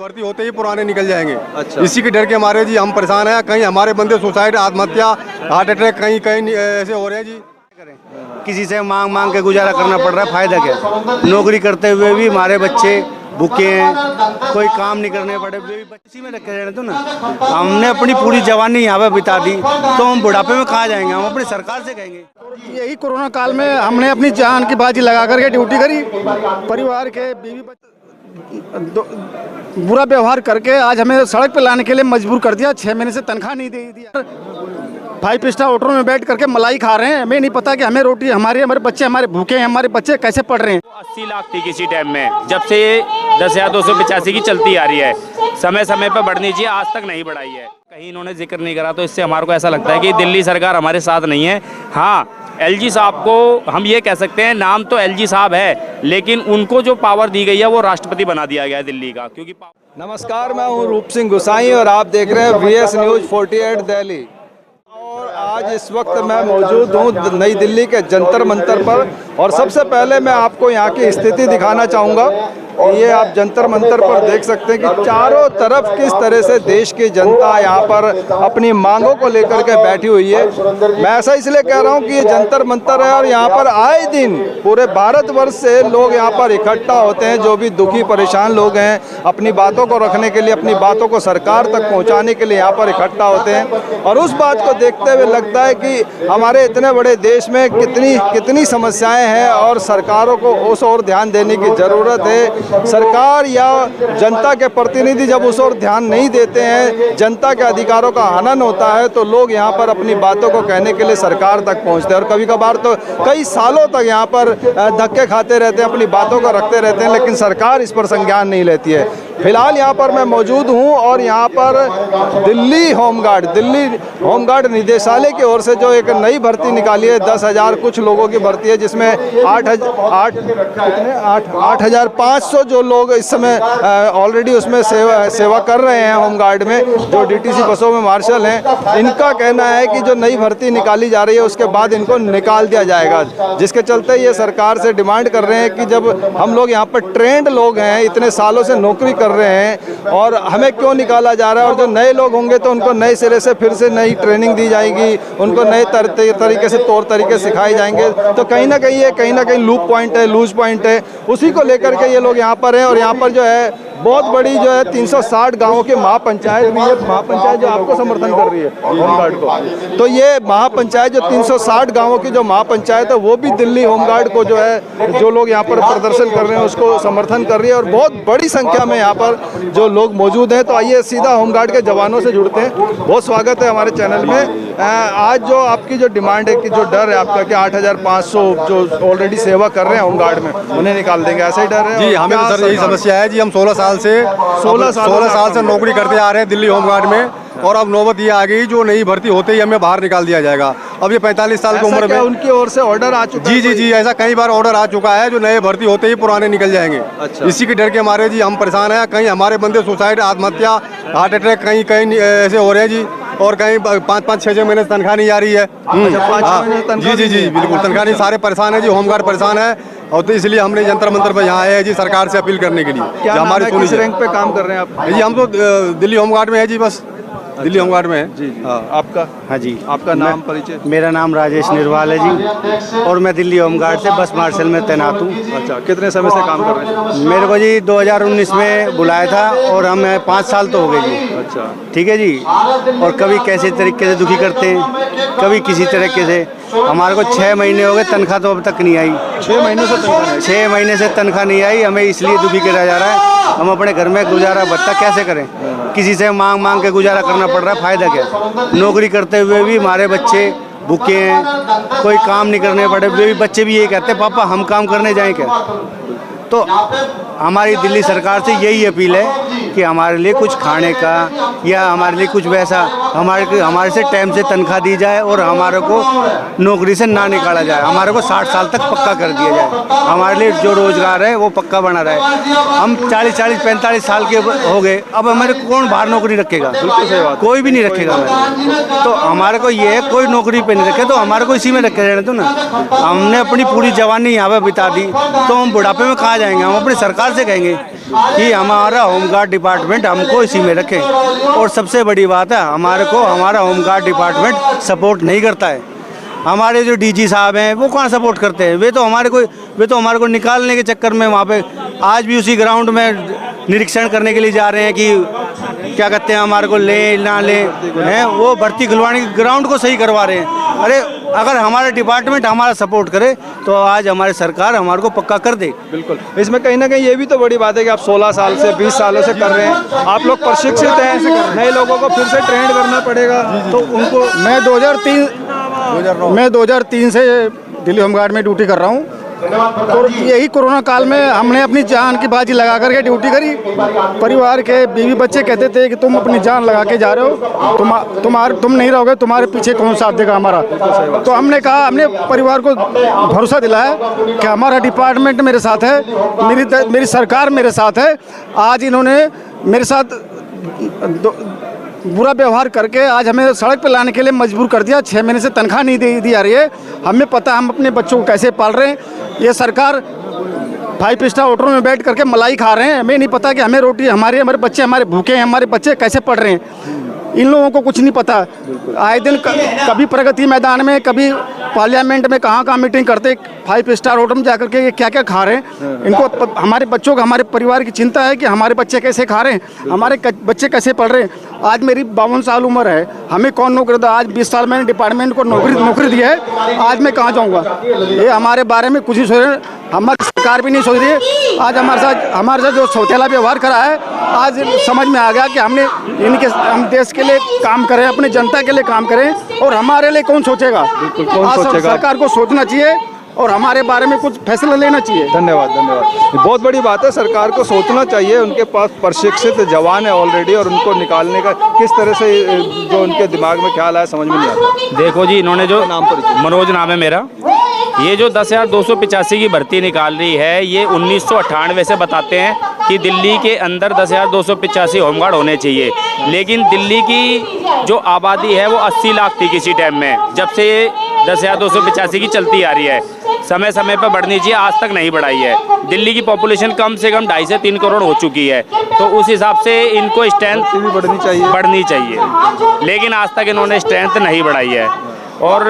भर्ती होते ही पुराने निकल जाएंगे। अच्छा। इसी के डर के मारे जी हम परेशान हैं। कहीं हमारे बंदे सुसाइड, आत्महत्या, हार्ट अटैक कहीं कहीं ऐसे हो रहे हैं जी। किसी से मांग मांग के गुजारा करना पड़ रहा है, फायदा क्या? नौकरी करते हुए भी हमारे बच्चे भूखे हैं, कोई काम नहीं करने पड़े, वे भी बच्ची में रखे रहने तो ना। हमने अपनी पूरी जवानी यहाँ पे बिता दी, तो हम बुढ़ापे में कहाँ जाएंगे? हम अपनी सरकार से कहेंगे। यही कोरोना काल में हमने अपनी जान की बाजी लगा करके ड्यूटी करी, परिवार के बीवी बच्चे बुरा व्यवहार करके आज हमें सड़क पे लाने के लिए मजबूर कर दिया। 6 महीने से तनख्वाह नहीं दे दिया। 5 स्टार होटलों में बैठ करके मलाई खा रहे हैं। हमें नहीं पता कि हमें रोटी, हमारे बच्चे, हमारे भूखे हैं, हमारे बच्चे कैसे पढ़ रहे हैं। 80 लाख थी किसी टाइम में, जब से 10,285 की चलती आ रही है। समय समय पर बढ़नी चाहिए, आज तक नहीं बढ़ाई है। कहीं इन्होंने जिक्र नहीं करा, तो इससे हमारे को ऐसा लगता है कि दिल्ली सरकार हमारे साथ नहीं है। हाँ, एलजी साहब को हम ये कह सकते हैं, नाम तो एलजी साहब है, लेकिन उनको जो पावर दी गई है वो राष्ट्रपति बना दिया गया है दिल्ली का, क्योंकि नमस्कार, मैं हूं रूप सिंह गुसाई और आप देख रहे हैं VS न्यूज़ 48 दिल्ली। और आज इस वक्त मैं मौजूद हूं नई दिल्ली के जंतर मंतर पर, और सबसे पहले मैं आपको यहां की स्थिति दिखाना चाहूँगा। ये आप जंतर मंतर पर देख सकते हैं कि चारों तरफ किस तरह से देश की जनता यहाँ पर अपनी मांगों को लेकर के बैठी हुई है। मैं ऐसा इसलिए कह रहा हूँ कि ये जंतर मंतर है और यहाँ पर आए दिन पूरे भारतवर्ष से लोग यहाँ पर इकट्ठा होते हैं। जो भी दुखी परेशान लोग हैं, अपनी बातों को रखने के लिए, अपनी बातों को सरकार तक पहुँचाने के लिए यहाँ पर इकट्ठा होते हैं। और उस बात को देखते हुए लगता है कि हमारे इतने बड़े देश में कितनी समस्याएँ हैं और सरकारों को उस ओर ध्यान देने की ज़रूरत है। सरकार या जनता के प्रतिनिधि जब उस ओर ध्यान नहीं देते हैं, जनता के अधिकारों का हनन होता है, तो लोग यहाँ पर अपनी बातों को कहने के लिए सरकार तक पहुँचते हैं। और कभी कभार तो कई सालों तक यहाँ पर धक्के खाते रहते हैं, अपनी बातों को रखते रहते हैं, लेकिन सरकार इस पर संज्ञान नहीं लेती है। फिलहाल यहाँ पर मैं मौजूद हूँ और यहाँ पर दिल्ली होमगार्ड निदेशालय की ओर से जो एक नई भर्ती निकाली है, 10,000 कुछ लोगों की भर्ती है, जिसमें 8,500 जो लोग इस समय ऑलरेडी उसमें सेवा कर रहे हैं होमगार्ड में, जो DTC बसों में मार्शल हैं। इनका कहना है कि जो नई भर्ती निकाली जा रही है उसके बाद इनको निकाल दिया जाएगा, जिसके चलते ये सरकार से डिमांड कर रहे हैं कि जब हम लोग यहाँ पर ट्रेंड लोग हैं, इतने सालों से नौकरी कर रहे हैं, और हमें क्यों निकाला जा रहा है? और जो नए लोग होंगे तो उनको नए सिरे से फिर से नई ट्रेनिंग दी जाएगी, उनको नए तरीके से तौर तरीके सिखाए जाएंगे। तो कहीं ना कहीं लूप पॉइंट है, लूज पॉइंट है, उसी को लेकर के ये लोग यहाँ पर हैं। और यहाँ पर जो है बहुत बड़ी जो है 360 गांवों की महापंचायत भी है, महापंचायत जो आपको समर्थन कर रही है होमगार्ड को। तो ये महापंचायत जो 360 गांवों की जो महापंचायत है, वो भी दिल्ली होमगार्ड को जो है, जो लोग यहाँ पर प्रदर्शन कर रहे हैं उसको समर्थन कर रही है। और बहुत बड़ी संख्या में यहाँ पर जो लोग मौजूद हैं। तो आइए सीधा होमगार्ड के जवानों से जुड़ते हैं। बहुत स्वागत है हमारे चैनल में। आज जो आपकी जो डिमांड है, कि जो डर है आपका कि 8,500 जो ऑलरेडी सेवा कर रहे हैं होमगार्ड में, उन्हें निकाल देंगे, ऐसा ही डर है? जी, हमें तो सर यही समस्या है जी। हम 16 साल से नौकरी करते आ रहे हैं दिल्ली होमगार्ड में, और अब नौबत ये आ गई जो नई भर्ती होते ही हमें बाहर निकाल दिया जाएगा। अब ये 45 साल की उम्र में उनकी ओर से ऑर्डर आ चुका है? जी, ऐसा कई बार ऑर्डर आ चुका है, जो नए भर्ती होते ही पुराने निकल जाएंगे। अच्छा। इसी के डर के मारे जी हम परेशान हैं। कहीं हमारे बंदे सुसाइड, आत्महत्या, हार्ट अटैक कहीं कहीं ऐसे हो रहे हैं जी। और कहीं 5-5, 6-6 महीने से तनख्वाह नहीं आ रही है। जी, बिल्कुल तनख्वाह नहीं। सारे परेशान है जी, होमगार्ड परेशान है। और तो इसलिए हमने जंतर मंतर पर यहाँ आए हैं जी, सरकार से अपील करने के लिए। क्या हमारे किस रैंक पे काम कर रहे हैं आप? जी, हम तो दिल्ली होमगार्ड में है जी, बस दिल्ली होमगार्ड में है जी। हाँ, आपका? हाँ जी, आपका नाम परिचय? मेरा नाम राजेश निर्वाल है जी, और मैं दिल्ली होमगार्ड से बस मार्शल में तैनात हूँ। अच्छा, कितने समय से काम कर रहे हैं? मेरे को जी 2019 में बुलाया था, और हमें 5 साल तो हो गए जी। अच्छा, ठीक है जी। और कभी कैसे तरीके से दुखी करते हैं, कभी किसी तरीके से। हमारे को 6 महीने हो गए, तनख्वाह तो अब तक नहीं आई। 6 महीने से तनख्वाह नहीं? 6 महीने से तनख्वाह नहीं आई। हमें इसलिए दुखी करा जा रहा है। हम अपने घर में गुजारा भत्ता कैसे करें? किसी से मांग मांग के गुजारा करना पड़ रहा है, फायदा क्या? नौकरी करते हुए भी हमारे बच्चे भूखे हैं, कोई काम नहीं करने पड़े, वे भी बच्चे भी यही कहते हैं, पापा हम काम करने जाएं क्या? तो हमारी दिल्ली सरकार से यही अपील है कि हमारे लिए कुछ खाने का या हमारे लिए कुछ वैसा हमारे से टाइम से तनख्वाह दी जाए, और हमारे को नौकरी से ना निकाला जाए। हमारे को 60 साल तक पक्का कर दिया जाए। हमारे लिए जो रोजगार है वो पक्का बना रहे। हम 40, 45 साल के हो गए, अब हमारे कौन बाहर नौकरी रखेगा? कोई भी नहीं रखेगा हमारे। तो हमारे को ये है, कोई नौकरी पे नहीं रखे तो हमारे को इसी में रखे रहने दो ना। हमने अपनी पूरी जवानी यहाँ पे बिता दी, तो हम बुढ़ापे में कहाँ जाएंगे? हम अपनी सरकार से कहेंगे कि हमारा होमगार्ड डिपार्टमेंट हमको इसी में रखे। और सबसे बड़ी बात है, हमारे को हमारा होमगार्ड डिपार्टमेंट सपोर्ट नहीं करता है। हमारे जो डीजी साहब हैं वो कौन सपोर्ट करते हैं? वे तो हमारे को निकालने के चक्कर में वहाँ पे आज भी उसी ग्राउंड में निरीक्षण करने के लिए जा रहे हैं कि क्या कहते हैं, हमारे को ले ना ले हैं। वो भर्ती खुलवाने के ग्राउंड को सही करवा रहे हैं। अरे अगर हमारा डिपार्टमेंट हमारा सपोर्ट करे तो आज हमारी सरकार हमारे को पक्का कर दे। बिल्कुल, इसमें कहीं ना कहीं ये भी तो बड़ी बात है कि आप 16 साल से 20 सालों से कर रहे हैं, आप लोग प्रशिक्षित हैं, नए लोगों को फिर से ट्रेंड करना पड़ेगा। तो उनको मैं 2003 से दिल्ली होमगार्ड में ड्यूटी कर रहा हूँ। तो यही कोरोना काल में हमने अपनी जान की बाजी लगा करके ड्यूटी करी। परिवार के बीवी बच्चे कहते थे कि तुम अपनी जान लगा के जा रहे हो, तुम नहीं रहोगे, तुम्हारे पीछे कौन साथ देगा हमारा। तो हमने कहा, हमने परिवार को भरोसा दिलाया कि हमारा डिपार्टमेंट मेरे साथ है, मेरी सरकार मेरे साथ है। आज इन्होंने मेरे साथ बुरा व्यवहार करके आज हमें सड़क पे लाने के लिए मजबूर कर दिया। 6 महीने से तनख्वाह नहीं दी जा रही है। हमें पता है हम अपने बच्चों को कैसे पाल रहे हैं। ये सरकार 5 स्टार होटलों में बैठ करके मलाई खा रहे हैं। हमें नहीं पता कि हमें रोटी, हमारे बच्चे हमारे भूखे हैं, हमारे बच्चे कैसे पढ़ रहे हैं। इन लोगों को कुछ नहीं पता। आए दिन कभी प्रगति मैदान में, कभी पार्लियामेंट में कहाँ मीटिंग करते, 5 स्टार होटल में जाकर के ये क्या क्या खा रहे हैं। इनको हमारे बच्चों का, हमारे परिवार की चिंता है कि हमारे बच्चे कैसे खा रहे हैं, हमारे बच्चे कैसे पढ़ रहे हैं। आज मेरी 52 साल उम्र है, हमें कौन नौकरी दे? आज 20 साल मैंने डिपार्टमेंट को नौकरी दी है, आज मैं कहाँ जाऊँगा? ये हमारे बारे में कुछ नहीं सोच रहे, हमारी सरकार भी नहीं सोच रही है। आज हमारे साथ जो सौतेला व्यवहार करा है, आज समझ में आ गया कि हम देश के लिए काम करें, अपने जनता के लिए काम करें, और हमारे लिए कौन सोचेगा? आज सरकार को सोचना चाहिए और हमारे बारे में कुछ फैसला लेना चाहिए। धन्यवाद। बहुत बड़ी बात है, सरकार को सोचना चाहिए। उनके पास प्रशिक्षित जवान है ऑलरेडी, और उनको निकालने का किस तरह से जो उनके दिमाग में ख्याल आया समझ में नहीं आता। देखो जी, इन्होंने जो मनोज नाम है मेरा, ये जो 10,285 की भर्ती निकाल रही है, ये 1998 से बताते हैं कि दिल्ली के अंदर 10,285 होमगार्ड होने चाहिए। लेकिन दिल्ली की जो आबादी है वो 80 लाख थी किसी टाइम में, जब से 10,285 की चलती आ रही है। समय समय पर बढ़नी चाहिए, आज तक नहीं बढ़ाई है। दिल्ली की पॉपुलेशन कम से कम 2.5 से 3 करोड़ हो चुकी है, तो उस हिसाब से इनको स्ट्रेंथ भी बढ़नी चाहिए। लेकिन आज तक इन्होंने स्ट्रेंथ नहीं बढ़ाई है। और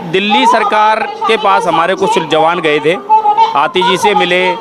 दिल्ली सरकार के पास हमारे कुछ जवान गए थे, आती जी से मिले,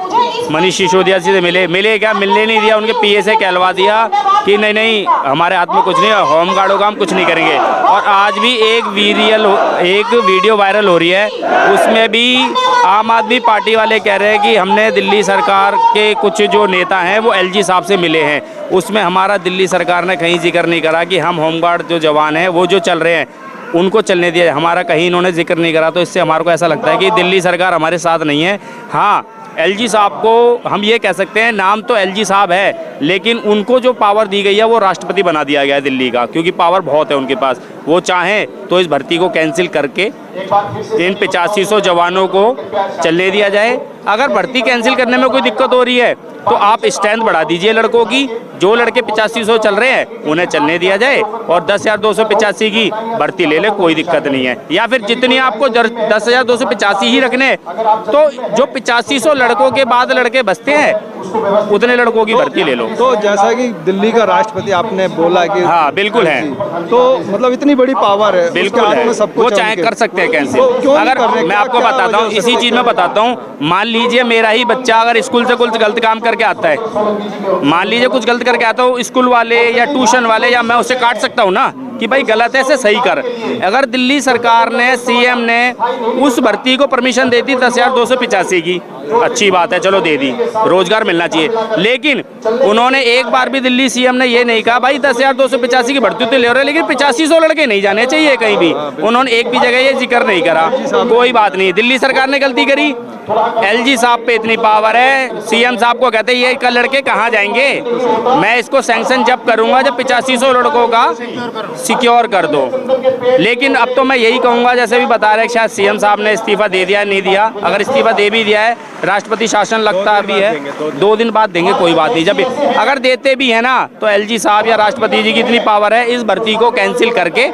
मनीष सिसोदिया जी से मिले क्या, मिलने नहीं दिया। उनके पीए से कहलवा दिया कि नहीं हमारे हाथ में कुछ नहीं है, होमगार्ड होगा, हम कुछ नहीं करेंगे। और आज भी एक वीडियो वायरल हो रही है, उसमें भी आम आदमी पार्टी वाले कह रहे हैं कि हमने दिल्ली सरकार के कुछ जो नेता हैं वो एलजी साहब से मिले हैं। उसमें हमारा दिल्ली सरकार ने कहीं जिक्र नहीं करा कि हम होमगार्ड जो जवान हैं वो जो चल रहे हैं उनको चलने दिया, हमारा कहीं इन्होंने जिक्र नहीं करा। तो इससे हमारे को ऐसा लगता है कि दिल्ली सरकार हमारे साथ नहीं है। हाँ, एलजी साहब को हम ये कह सकते हैं, नाम तो एलजी साहब है, लेकिन उनको जो पावर दी गई है वो राष्ट्रपति बना दिया गया है दिल्ली का, क्योंकि पावर बहुत है उनके पास। वो चाहें तो इस भर्ती को कैंसिल करके इन 8500 जवानों को चलने दिया जाए। अगर भर्ती कैंसिल करने में कोई दिक्कत हो रही है तो आप स्ट्रेंथ बढ़ा दीजिए लड़कों की। जो लड़के 8500 चल रहे हैं उन्हें चलने दिया जाए, और 10,285 की भर्ती ले ले, कोई दिक्कत नहीं है। या फिर जितनी आपको 10,285 ही रखने, तो जो 8500 लड़कों के बाद लड़के बचते हैं उतने लड़कों की भर्ती ले लो। तो जैसा कि दिल्ली का राष्ट्रपति आपने बोला कि हाँ बिल्कुल है, तो मतलब इतनी बड़ी पावर है, बिल्कुल है, वो चाहे कर सकते हैं कैंसिल। अगर मैं आपको बताता हूँ, इसी चीज में बताता हूँ, मान लीजिए मेरा ही बच्चा अगर स्कूल से कुछ गलत काम करके आता है, मान लीजिए कुछ गलत करके आता हूँ, स्कूल वाले या ट्यूशन वाले या मैं उसे काट सकता हूँ ना कि भाई गलत है, इसे सही कर। अगर दिल्ली सरकार ने, सीएम ने उस भर्ती को परमिशन दे दी 10,285 की, अच्छी बात है, चलो दे दी, रोजगार मिलना चाहिए। लेकिन उन्होंने एक बार भी, दिल्ली सीएम ने ये नहीं कहा भाई 10,285 की भर्ती तो ले रहे, लेकिन 8500 लड़के नहीं जाने चाहिए कहीं भी। उन्होंने एक भी जगह ये जिक्र नहीं करा। कोई बात नहीं, दिल्ली सरकार ने गलती करी, एलजी साहब पे इतनी पावर है, सीएम साहब को कहते ये कल लड़के कहाँ जाएंगे, मैं इसको सैंक्शन जब करूंगा जब 8500 लड़कों का सिक्योर कर दो। लेकिन अब तो मैं यही कहूँगा, जैसे भी बता रहे शायद सीएम साहब ने इस्तीफा दे दिया नहीं दिया, अगर इस्तीफा दे भी दिया है, राष्ट्रपति शासन लगता भी है, 2 दिन बाद देंगे, कोई बात नहीं। जब अगर देते भी है ना, तो एलजी साहब या राष्ट्रपति जी की इतनी पावर है, इस भर्ती को कैंसिल करके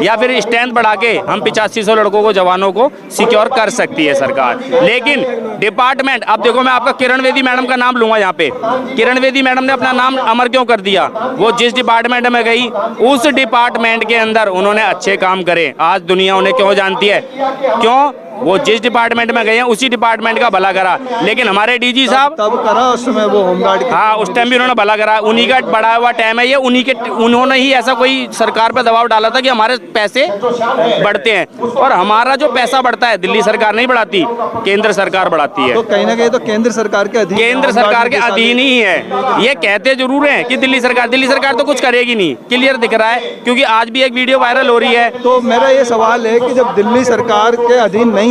या फिर स्ट्रेंथ बढ़ा के हम 8500 लड़कों को, जवानों को सिक्योर कर सकती है सरकार। लेकिन डिपार्टमेंट, अब देखो मैं आपका किरण बेदी मैडम का नाम लूंगा यहाँ पे। किरण बेदी मैडम ने अपना नाम अमर क्यों कर दिया? वो जिस डिपार्टमेंट में गई उस डिपार्टमेंट के अंदर उन्होंने अच्छे काम करे। आज दुनिया उन्हें क्यों जानती है? क्यों? वो जिस डिपार्टमेंट में गए हैं उसी डिपार्टमेंट का भला करा। लेकिन हमारे डीजी साहब तब करा उस समय वो होमगार्ड, हाँ उस टाइम भी उन्होंने भला करा। उन्हीं का बढ़ा हुआ टाइम है ये, उन्होंने ही ऐसा कोई सरकार पर दबाव डाला था कि हमारे पैसे बढ़ते हैं। और हमारा जो पैसा बढ़ता है दिल्ली सरकार नहीं बढ़ाती, केंद्र सरकार बढ़ाती है। तो कहीं ना कहीं तो केंद्र सरकार के अधीन, केंद्र सरकार के अधीन ही है। ये कहते जरूर हैं कि दिल्ली सरकार तो कुछ करेगी नहीं, क्लियर दिख रहा है। क्योंकि आज भी एक वीडियो वायरल हो रही है। तो मेरा ये सवाल है कि जब दिल्ली सरकार के अधीन नहीं है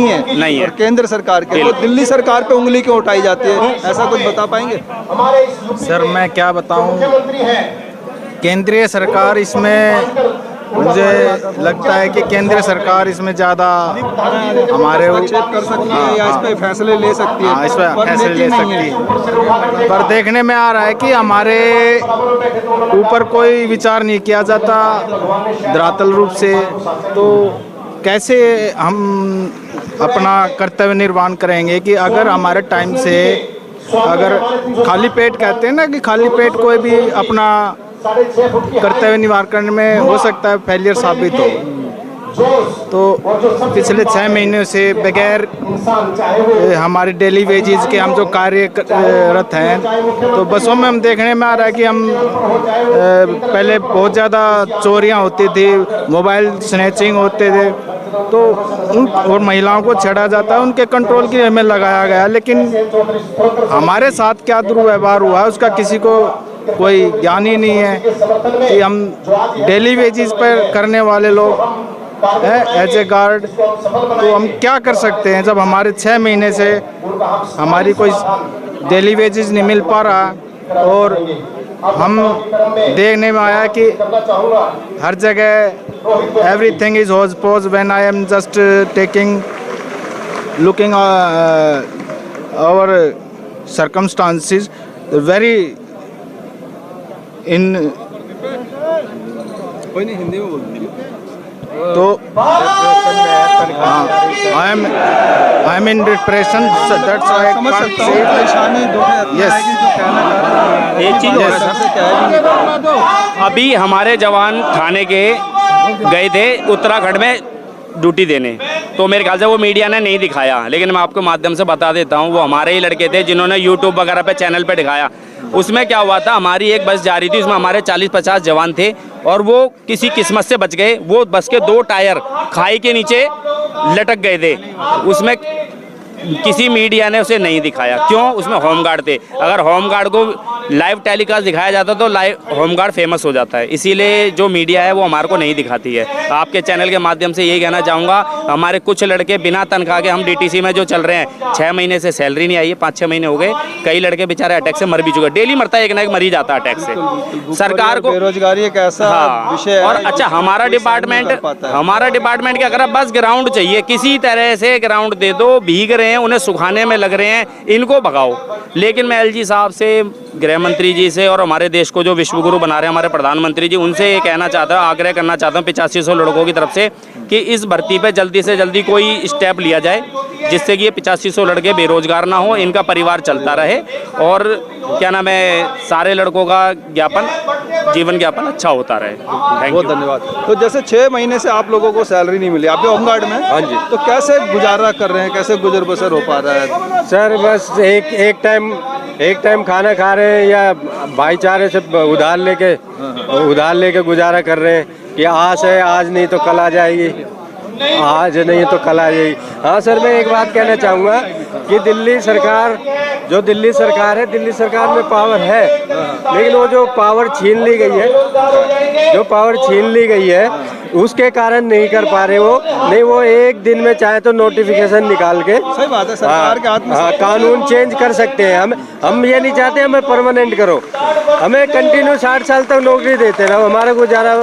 और केंद्र सरकार के, तो दिल्ली सरकार पे उंगली क्यों उठाई जाती है? ऐसा कुछ बता पाएंगे? सर मैं क्या बताऊं, केंद्रीय सरकार इसमें, मुझे लगता है कि केंद्र सरकार इसमें ज़्यादा हमारे हस्तक्षेप कर सकती है या इस पे फैसले ले सकती है? हाँ, इस पर पर फैसले ले लेती नहीं सकती है। है। पर देखने में आ रहा है कि हमारे ऊपर कोई विचार नहीं किया जाता धरातल रूप से। तो कैसे हम अपना कर्तव्य निर्वहन करेंगे कि अगर हमारे टाइम से, अगर खाली पेट कहते हैं ना कि खाली पेट कोई भी अपना कर्तव्य निवारण करने में हो सकता है फेलियर साबित हो। तो पिछले 6 महीनों से बगैर हमारे डेली वेजेस के हम जो कार्यरत हैं, तो बसों में हम देखने में आ रहा है कि हम पहले बहुत ज़्यादा चोरियां होती थी, मोबाइल स्नैचिंग होते थे, तो उन और महिलाओं को छेड़ा जाता है, उनके कंट्रोल के लिए हमें लगाया गया। लेकिन हमारे साथ क्या दुर्व्यवहार हुआ है उसका किसी को कोई ज्ञान ही नहीं है कि हम डेली वेजेस पर करने वाले लोग एज ए गार्ड, तो हम क्या कर सकते हैं जब हमारे 6 महीने से हमारी कोई डेली वेजेस नहीं मिल पा रहा। और हम देखने में आया कि हर जगह everything is hodgepodge when I am just taking looking our circumstances very in, कोई नहीं, हिंदी में बोल दीजिए। तो I am in depression, that's why समझ सकता हूँ परेशानी, दुख है। Yes. जो कहना चाह रहे हैं, एक चीज yes. सबसे क्या है? अभी हमारे जवान थाने के गए थे उत्तराखंड में ड्यूटी देने, तो मेरे ख्याल से वो मीडिया ने नहीं दिखाया, लेकिन मैं आपको माध्यम से बता देता हूँ, वो हमारे ही लड़के थे जिन्होंने यूट्यूब वगैरह पे चैनल पे दिखाया। उसमें क्या हुआ था, हमारी एक बस जा रही थी, उसमें हमारे 40-50 जवान थे और वो किसी किस्मत से बच गए। वो बस के 2 टायर खाई के नीचे लटक गए थे। उसमें किसी मीडिया ने उसे नहीं दिखाया। क्यों? उसमें होमगार्ड थे। अगर होमगार्ड को लाइव टेलीकास्ट दिखाया जाता तो लाइव होमगार्ड फेमस हो जाता है। इसीलिए जो मीडिया है वो हमारे को नहीं दिखाती है। आपके चैनल के माध्यम से यही कहना चाहूँगा, हमारे कुछ लड़के बिना तनख्वाह के, हम डीटीसी में जो चल रहे हैं, 6 महीने से सैलरी नहीं आई है, 5-6 महीने हो गए। कई लड़के बेचारे अटैक से मर भी चुके, डेली मरता है, एक ना एक मर ही जाता है अटैक से। सरकार को बेरोजगारी एक ऐसा विषय है। और अच्छा हमारा डिपार्टमेंट क्या करा, बस ग्राउंड चाहिए, किसी तरह से ग्राउंड दे दो। भीग रहे हैं, उन्हें सुखाने में लग रहे हैं, इनको भगाओ। लेकिन मैं एलजी साहब से, गृह मंत्री जी से और हमारे देश को जो विश्वगुरु बना रहे हैं हमारे प्रधानमंत्री जी, उनसे ये कहना चाहता हूँ, आग्रह करना चाहता हूँ 8500 लड़कों की तरफ से कि इस भर्ती पे जल्दी से जल्दी कोई स्टेप लिया जाए, जिससे कि ये 8500 लड़के बेरोजगार ना हो, इनका परिवार चलता रहे और क्या नाम है, सारे लड़कों का जीवन ज्ञापन अच्छा होता रहे। थैंक बहुत यू। धन्यवाद। तो जैसे 6 महीने से आप लोगों को सैलरी नहीं मिली, आप भी होमगार्ड में? हाँ जी। तो कैसे गुजारा कर रहे हैं, कैसे गुजर बसर हो पा रहा है? सर बस एक टाइम खाना खा रहे हैं या भाईचारे से उधार लेके गुजारा कर रहे हैं कि आस है, आज नहीं तो कल आ जाएगी, आज नहीं तो कल आ जाएगी। हाँ सर, मैं एक बात कहना चाहूँगा कि दिल्ली सरकार है, दिल्ली सरकार में पावर है, लेकिन वो जो पावर छीन ली गई है उसके कारण नहीं कर पा रहे वो। नहीं, वो एक दिन में चाहे तो नोटिफिकेशन निकाल के, सही बात है, सरकार के हाथ में कानून चेंज कर सकते हैं। हम ये नहीं चाहते हमें परमानेंट करो, हमें कंटिन्यू 60 साल तक नौकरी देते रहो, हमारा गुजारा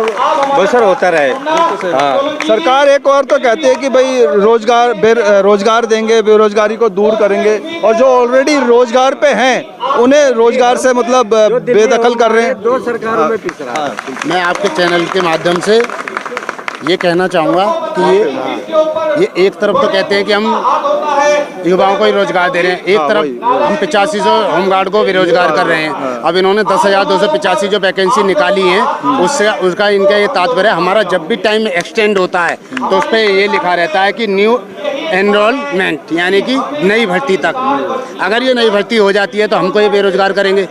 बसर होता रहे। हाँ, सरकार एक और तो कहती है कि भाई रोजगार देंगे, बेरोजगारी को दूर करेंगे, और जो ऑलरेडी रोजगार पे हैं उन्हें रोजगार से मतलब बेदखल कर रहे हैं। 2 सरकारों में पिस रहा है। मैं आपके चैनल के माध्यम से ये कहना चाहूँगा कि ये एक तरफ तो कहते हैं कि हम युवाओं को ही रोजगार दे रहे हैं, एक तरफ हम 8500 होमगार्ड को बेरोजगार कर रहे हैं। अब इन्होंने 10,285 जो वैकेंसी निकाली है उससे उसका इनका ये तात्पर्य, हमारा जब भी टाइम एक्सटेंड होता है तो उस पर ये लिखा रहता है कि न्यू एनरोलमेंट, यानी कि नई भर्ती तक। अगर ये नई भर्ती हो जाती है तो हमको ये बेरोजगार करेंगे।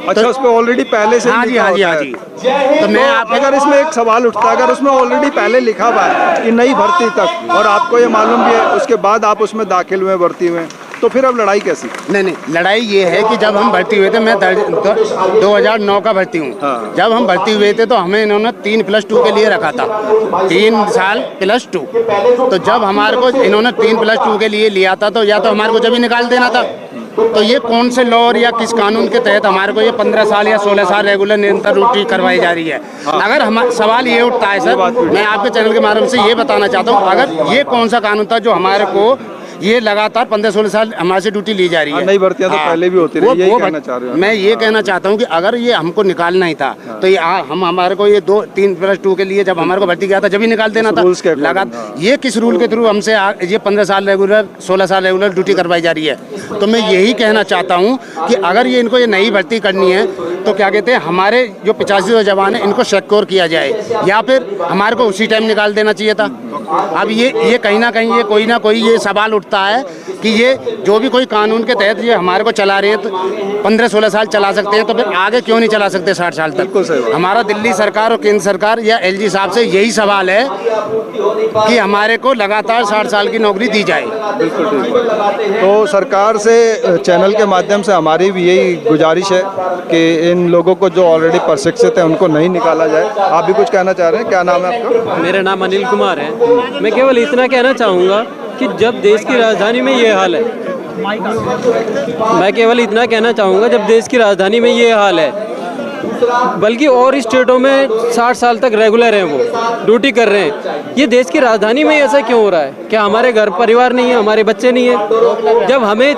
अच्छा, उस पर ऑलरेडी पहले से हाँ जी, लिखा हाँ जी, होता हाँ है। जी। तो मैं आप अगर इसमें एक सवाल उठता है, अगर उसमें ऑलरेडी पहले लिखा हुआ है कि नई भर्ती तक, और आपको ये मालूम भी है उसके बाद आप उसमें दाखिल हुए भर्ती में, तो फिर अब लड़ाई कैसी? नहीं, लड़ाई ये है कि जब हम भर्ती हुए थे, मैं 2009 का भर्ती हूँ। हाँ। जब हम भर्ती हुए थे तो हमें इन्होंने 3+2 के लिए रखा था, 3 साल +2। तो जब हमारे को इन्होंने 3+2 के लिए लिया था तो या तो हमारे को जब ही निकाल देना था। तो ये कौन से लॉ या किस कानून के तहत हमारे को ये 15 साल या 16 साल रेगुलर निरंतर ड्यूटी करवाई जा रही है? अगर हम सवाल ये उठता है सर, मैं आपके चैनल के माध्यम से ये बताना चाहता हूँ, अगर ये कौन सा कानून था जो हमारे को ये लगातार 15-16 साल हमारे से ड्यूटी ली जा रही है? नई भर्तियां तो पहले भी होती रही, यही कहना चाह रहे हो? मैं ये कहना चाहता हूँ कि अगर ये हमको निकालना ही था तो ये हम हमारे को ये 3+2 के लिए जब हमारे को भर्ती किया था जब ही निकाल देना था। लगा ये किस रूल के थ्रू हमसे ये 15 साल रेगुलर, 16 साल रेगुलर ड्यूटी करवाई जा रही है? तो मैं यही कहना चाहता हूँ कि अगर ये इनको ये नई भर्ती करनी है तो क्या कहते हैं, हमारे जो 85 जवान है इनको सिक्योर किया जाए, या फिर हमारे को उसी टाइम निकाल देना चाहिए था। अब ये कहीं ना कहीं ये कोई ना कोई ये सवाल उठता है कि ये जो भी कोई कानून के तहत ये हमारे को चला रहे हैं तो 15-16 साल चला सकते हैं, तो फिर आगे क्यों नहीं चला सकते 60 साल तक? हमारा दिल्ली सरकार और केंद्र सरकार या एलजी साहब से यही सवाल है कि हमारे को लगातार 60 साल की नौकरी दी जाए। बिल्कुल ठीक। तो सरकार से चैनल के माध्यम से हमारी भी यही गुजारिश है कि इन लोगों को जो ऑलरेडी प्रशिक्षित है उनको नहीं निकाला जाए। आप भी कुछ कहना चाह रहे हैं? क्या नाम है आपका? मेरा नाम अनिल कुमार है। मैं केवल इतना कहना चाहूँगा कि जब देश की राजधानी में ये हाल है, मैं केवल इतना कहना चाहूँगा जब देश की राजधानी में ये हाल है, बल्कि और स्टेटों में 60 साल तक रेगुलर हैं, वो ड्यूटी कर रहे हैं, ये देश की राजधानी में ऐसा क्यों हो रहा है? क्या हमारे घर परिवार नहीं है, हमारे बच्चे नहीं है? जब हमें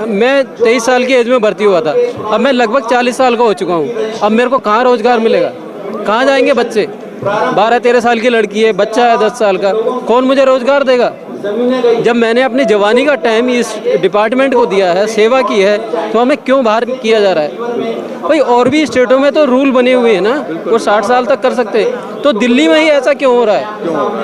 मैं 23 साल की एज में भर्ती हुआ था, अब मैं लगभग 40 साल का हो चुका हूँ। अब मेरे को कहाँ रोजगार मिलेगा? कहाँ जाएंगे बच्चे? 12-13 साल की लड़की है, बच्चा है 10 साल का, कौन मुझे रोजगार देगा? जब मैंने अपनी जवानी का टाइम इस डिपार्टमेंट को दिया है, सेवा की है, तो हमें क्यों बाहर किया जा रहा है? भाई और भी स्टेटों में तो रूल बने हुए हैं ना, वो 60 साल तक कर सकते हैं, तो दिल्ली में ही ऐसा क्यों हो रहा है?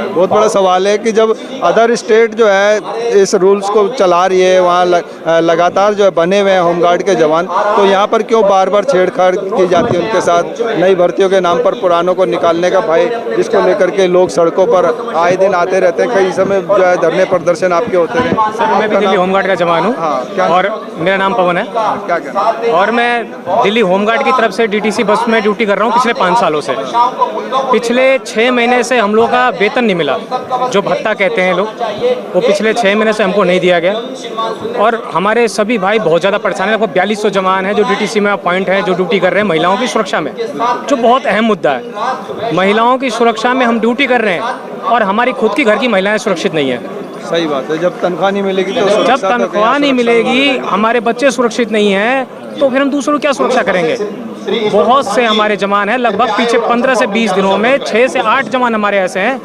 बहुत बड़ा सवाल है कि जब अदर स्टेट जो है इस रूल्स को चला रही है, वहाँ लगातार जो है बने हुए हैं होमगार्ड के जवान, तो यहाँ पर क्यों बार बार छेड़छाड़ की जाती है उनके साथ? नई भर्तियों के नाम पर पुरानों को निकालने का भय, जिसको लेकर के लोग सड़कों पर आए दिन आते रहते हैं। कई समय जो है धरने प्रदर्शन आपके होते रहे। सर मैं भी दिल्ली होमगार्ड का जवान हूँ। हाँ, और मेरा नाम पवन है। क्या कहना? और मैं दिल्ली होमगार्ड की तरफ से डीटीसी बस में ड्यूटी कर रहा हूँ पिछले 5 सालों से। पिछले 6 महीने से हम लोगों का वेतन नहीं मिला, जो भत्ता कहते हैं लोग, वो पिछले 6 महीने से हमको नहीं दिया गया। और हमारे सभी भाई बहुत ज़्यादा परेशान हैं। लगभग 4200 जवान हैं जो डीटीसी में अपॉइंट हैं, जो ड्यूटी कर रहे हैं महिलाओं की सुरक्षा में, जो बहुत अहम मुद्दा है। महिलाओं की सुरक्षा में हम ड्यूटी कर रहे हैं और हमारी खुद की घर की महिलाएं सुरक्षित नहीं है। सही बात है। जब तनख्वाह नहीं मिलेगी तो जब तनख्वाह नहीं मिलेगी, हमारे बच्चे सुरक्षित नहीं हैं, तो फिर हम दूसरों की क्या सुरक्षा करेंगे? बहुत से हमारे जवान हैं, लगभग पीछे 15 से 20 दिनों में 6 से 8 जवान हमारे ऐसे हैं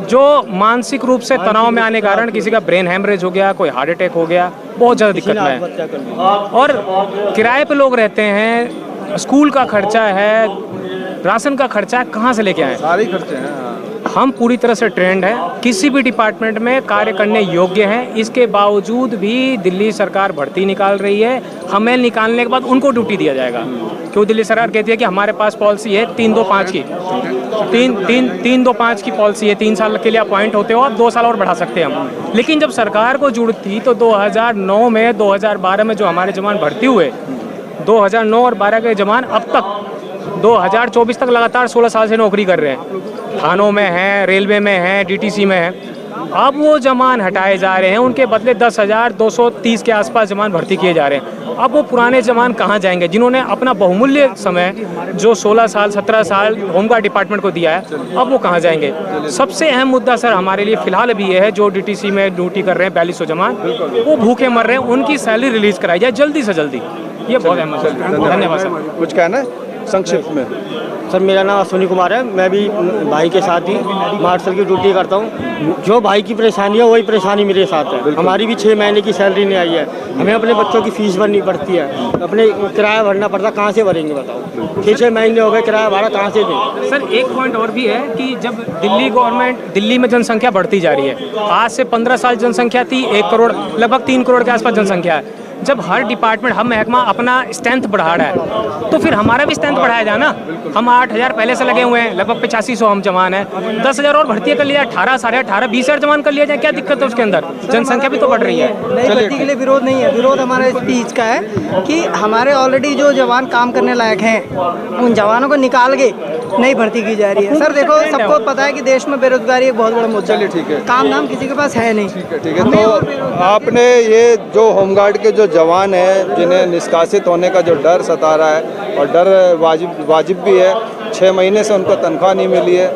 जो मानसिक रूप से तनाव में आने के कारण किसी का ब्रेन हैमरेज हो गया, कोई हार्ट अटैक हो गया, बहुत ज़्यादा दिक्कत में है। और किराए पे लोग रहते हैं, स्कूल का खर्चा है, राशन का खर्चा है, कहाँ से लेके आए? सारे खर्चे हैं। हम पूरी तरह से ट्रेंड हैं, किसी भी डिपार्टमेंट में कार्य करने योग्य हैं, इसके बावजूद भी दिल्ली सरकार भर्ती निकाल रही है। हमें निकालने के बाद उनको ड्यूटी दिया जाएगा। क्यों? दिल्ली सरकार कहती है कि हमारे पास पॉलिसी है 3-2-5 की, 3-2-5 की पॉलिसी है। 3 साल के लिए अपॉइंट होते हो आप, 2 साल और बढ़ा सकते हैं हम। लेकिन जब सरकार को जरूरत थी तो 2009 में 2012 में जो हमारे जवान भर्ती हुए, 2009 और 12 के जवान अब तक 2024 तक लगातार 16 साल से नौकरी कर रहे हैं। थानों में हैं, रेलवे में हैं, डीटीसी में हैं। अब वो जवान हटाए जा रहे हैं, उनके बदले 10,230 के आसपास जवान भर्ती किए जा रहे हैं। अब वो पुराने जवान कहाँ जाएंगे जिन्होंने अपना बहुमूल्य समय जो 16 साल 17 साल होमगार्ड डिपार्टमेंट को दिया है, अब वो कहाँ जाएंगे? सबसे अहम मुद्दा सर हमारे लिए फिलहाल अभी ये है, जो डीटीसी में ड्यूटी कर रहे हैं 4200 जवान, वो भूखे मर रहे हैं, उनकी सैलरी रिलीज कराई जाए जल्दी से जल्दी। ये बहुत अहम है। धन्यवाद सर। कुछ कहना है संक्षिप्त में? सर मेरा नाम अश्विनी कुमार है। मैं भी भाई के साथ ही मार्शल की ड्यूटी करता हूँ। जो भाई की परेशानी है वही परेशानी मेरे साथ है। हमारी भी 6 महीने की सैलरी नहीं आई है। हमें अपने बच्चों की फीस भरनी पड़ती है, अपने किराया भरना पड़ता, कहाँ से भरेंगे बताओ। 6 महीने हो गए, किराया भाड़ा कहाँ से दें। सर एक पॉइंट और भी है कि जब दिल्ली में जनसंख्या बढ़ती जा रही है, आज से 15 साल जनसंख्या थी 1 करोड़, लगभग 3 करोड़ के आसपास जनसंख्या है। जब हर डिपार्टमेंट, हम महकमा अपना स्ट्रेंथ बढ़ा रहा है, तो फिर हमारा भी स्ट्रेंथ बढ़ाया जाए ना। हम 8000 पहले से लगे हुए हैं, लगभग 8500 हम जवान हैं। 10,000 और भर्ती कर लिया, 18, 18,500, 20,000 जवान कर लिया जाए, क्या दिक्कत है उसके अंदर? जनसंख्या भी तो बढ़ रही है। नई भर्ती के लिए विरोध नहीं है, विरोध हमारे इस चीज का है कि हमारे ऑलरेडी जो जवान काम करने लायक हैं उन जवानों को निकाल के नई भर्ती की जा रही है। सर देखो, सबको पता है कि देश में बेरोजगारी एक बहुत बड़ा मुद्दा है। ठीक है, काम नाम किसी के पास है नहीं। ठीक है। तो आपने ये जो होमगार्ड के जो जवान हैं जिन्हें निष्कासित होने का जो डर सता रहा है, और डर वाजिब भी है, 6 महीने से उनको तनख्वाह नहीं मिली है,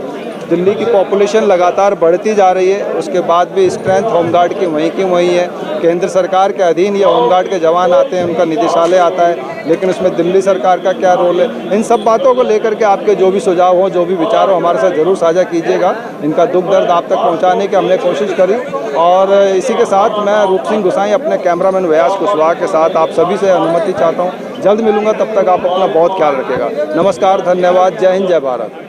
दिल्ली की पॉपुलेशन लगातार बढ़ती जा रही है, उसके बाद भी स्ट्रेंथ होमगार्ड की वहीं है। केंद्र सरकार के अधीन ये होमगार्ड के जवान आते हैं, उनका निदेशालय आता है, लेकिन उसमें दिल्ली सरकार का क्या रोल है? इन सब बातों को लेकर के आपके जो भी सुझाव हो, जो भी विचार हो, हमारे साथ ज़रूर साझा कीजिएगा। इनका दुख दर्द आप तक पहुँचाने की हमने कोशिश करी। और इसी के साथ मैं रूप सिंह गुसाई अपने कैमरामैन व्यास कुशवाहा के साथ आप सभी से अनुमति चाहता हूँ। जल्द मिलूंगा, तब तक आप अपना बहुत ख्याल रखिएगा। नमस्कार, धन्यवाद, जय हिंद, जय भारत।